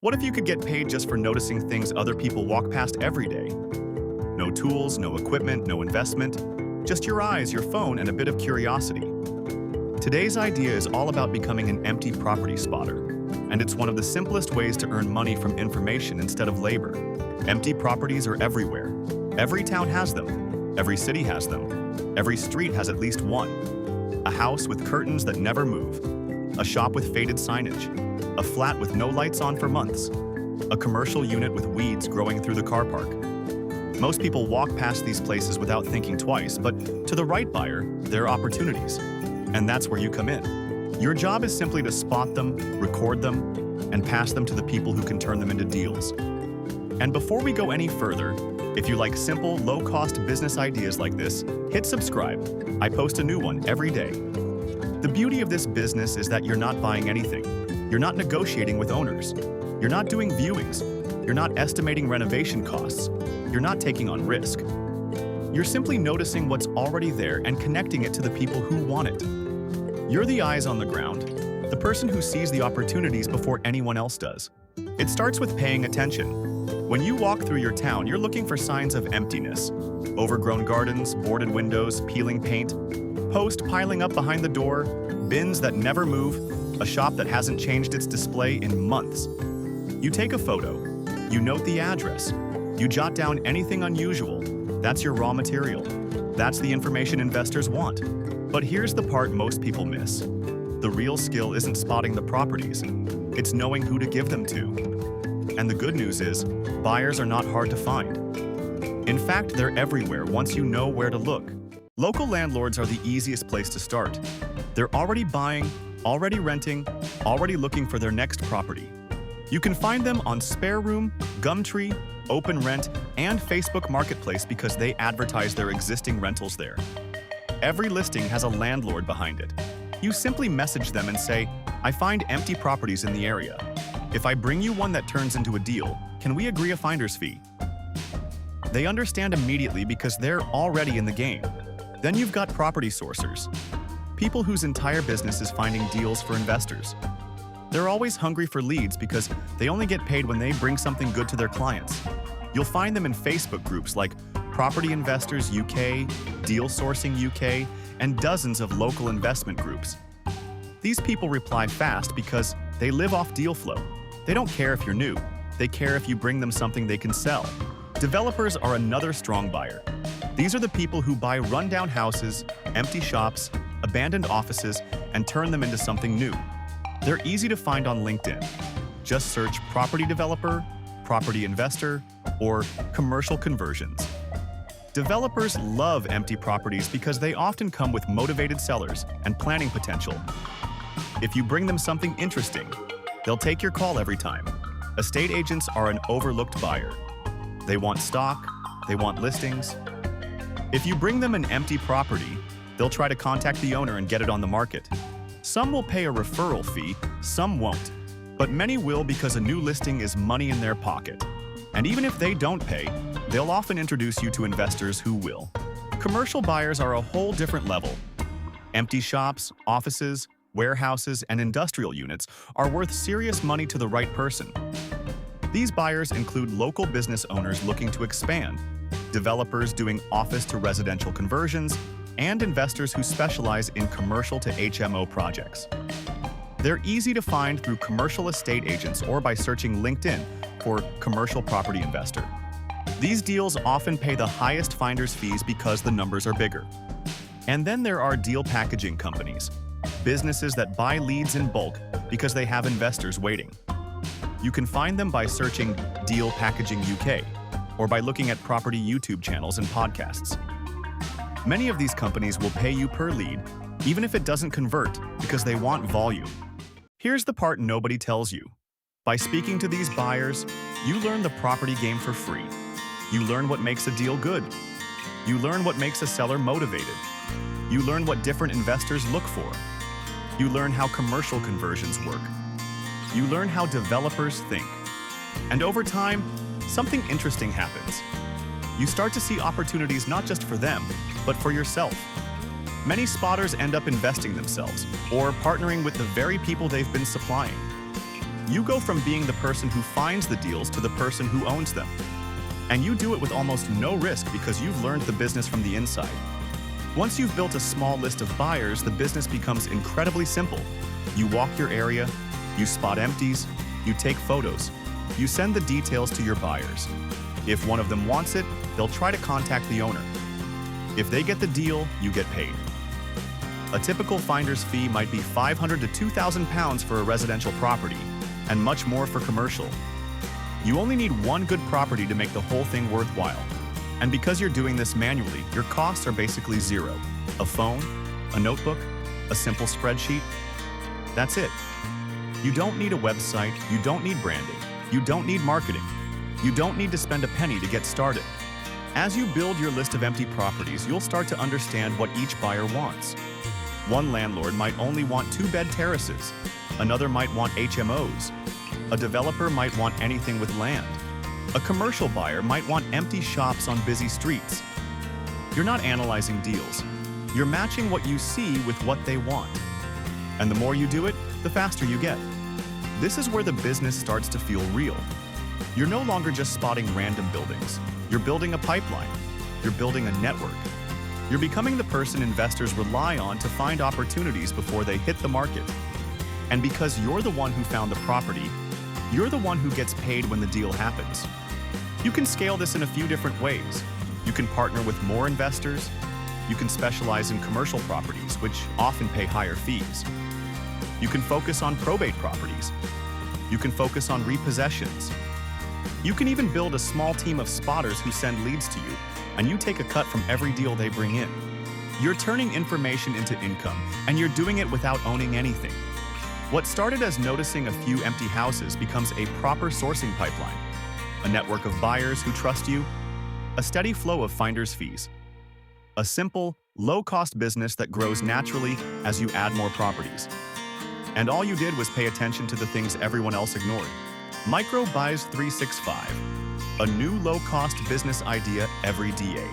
What if you could get paid just for noticing things other people walk past every day? No tools, no equipment, no investment, just your eyes, your phone, and a bit of curiosity. Today's idea is all about becoming an empty property spotter, and it's one of the simplest ways to earn money from information instead of labor. Empty properties are everywhere. Every town has them. Every city has them. Every street has at least one. A house with curtains that never move. A shop with faded signage. A flat with no lights on for months. A commercial unit with weeds growing through the car park. Most people walk past these places without thinking twice, but to the right buyer, there are opportunities. And that's where you come in. Your job is simply to spot them, record them, and pass them to the people who can turn them into deals. And before we go any further, if you like simple, low-cost business ideas like this, hit subscribe. I post a new one every day. The beauty of this business is that you're not buying anything. You're not negotiating with owners. You're not doing viewings. You're not estimating renovation costs. You're not taking on risk. You're simply noticing what's already there and connecting it to the people who want it. You're the eyes on the ground, the person who sees the opportunities before anyone else does. It starts with paying attention. When you walk through your town, you're looking for signs of emptiness. Overgrown gardens, boarded windows, peeling paint, post piling up behind the door, bins that never move, a shop that hasn't changed its display in months. You take a photo. You note the address. You jot down anything unusual. That's your raw material. That's the information investors want. But here's the part most people miss. The real skill isn't spotting the properties. It's knowing who to give them to. And the good news is, buyers are not hard to find. In fact, they're everywhere once you know where to look. Local landlords are the easiest place to start. They're already buying, already renting, already looking for their next property. You can find them on SpareRoom, Gumtree, OpenRent, and Facebook Marketplace because they advertise their existing rentals there. Every listing has a landlord behind it. You simply message them and say, "I find empty properties in the area. If I bring you one that turns into a deal, can we agree a finder's fee?" They understand immediately because they're already in the game. Then you've got property sourcers, people whose entire business is finding deals for investors. They're always hungry for leads because they only get paid when they bring something good to their clients. You'll find them in Facebook groups like Property Investors UK, Deal Sourcing UK, and dozens of local investment groups. These people reply fast because they live off deal flow. They don't care if you're new. They care if you bring them something they can sell. Developers are another strong buyer. These are the people who buy rundown houses, empty shops, abandoned offices, and turn them into something new. They're easy to find on LinkedIn. Just search property developer, property investor, or commercial conversions. Developers love empty properties because they often come with motivated sellers and planning potential. If you bring them something interesting, they'll take your call every time. Estate agents are an overlooked buyer. They want stock, they want listings. If you bring them an empty property, they'll try to contact the owner and get it on the market. Some will pay a referral fee, some won't. But many will because a new listing is money in their pocket. And even if they don't pay, they'll often introduce you to investors who will. Commercial buyers are a whole different level. Empty shops, offices, warehouses, and industrial units are worth serious money to the right person. These buyers include local business owners looking to expand, developers doing office to residential conversions, and investors who specialize in commercial to HMO projects. They're easy to find through commercial estate agents or by searching LinkedIn for commercial property investor. These deals often pay the highest finder's fees because the numbers are bigger. And then there are deal packaging companies, businesses that buy leads in bulk because they have investors waiting. You can find them by searching Deal Packaging UK or by looking at property YouTube channels and podcasts. Many of these companies will pay you per lead, even if it doesn't convert, because they want volume. Here's the part nobody tells you. By speaking to these buyers, you learn the property game for free. You learn what makes a deal good. You learn what makes a seller motivated. You learn what different investors look for. You learn how commercial conversions work. You learn how developers think. And over time, something interesting happens. You start to see opportunities not just for them, but for yourself. Many spotters end up investing themselves or partnering with the very people they've been supplying. You go from being the person who finds the deals to the person who owns them. And you do it with almost no risk because you've learned the business from the inside. Once you've built a small list of buyers, the business becomes incredibly simple. You walk your area, you spot empties, you take photos, you send the details to your buyers. If one of them wants it, they'll try to contact the owner. If they get the deal, you get paid. A typical finder's fee might be £500 to £2,000 for a residential property, and much more for commercial. You only need one good property to make the whole thing worthwhile. And because you're doing this manually, your costs are basically zero. A phone, a notebook, a simple spreadsheet. That's it. You don't need a website, you don't need branding, you don't need marketing. You don't need to spend a penny to get started. As you build your list of empty properties, you'll start to understand what each buyer wants. One landlord might only want 2-bed terraces. Another might want HMOs. A developer might want anything with land. A commercial buyer might want empty shops on busy streets. You're not analyzing deals. You're matching what you see with what they want. And the more you do it, the faster you get. This is where the business starts to feel real. You're no longer just spotting random buildings. You're building a pipeline. You're building a network. You're becoming the person investors rely on to find opportunities before they hit the market. And because you're the one who found the property, you're the one who gets paid when the deal happens. You can scale this in a few different ways. You can partner with more investors. You can specialize in commercial properties, which often pay higher fees. You can focus on probate properties. You can focus on repossessions. You can even build a small team of spotters who send leads to you, and you take a cut from every deal they bring in. You're turning information into income, and you're doing it without owning anything. What started as noticing a few empty houses becomes a proper sourcing pipeline, a network of buyers who trust you, a steady flow of finder's fees, a simple, low-cost business that grows naturally as you add more properties. And all you did was pay attention to the things everyone else ignored. Micro Buys 365, a new low-cost business idea every DA.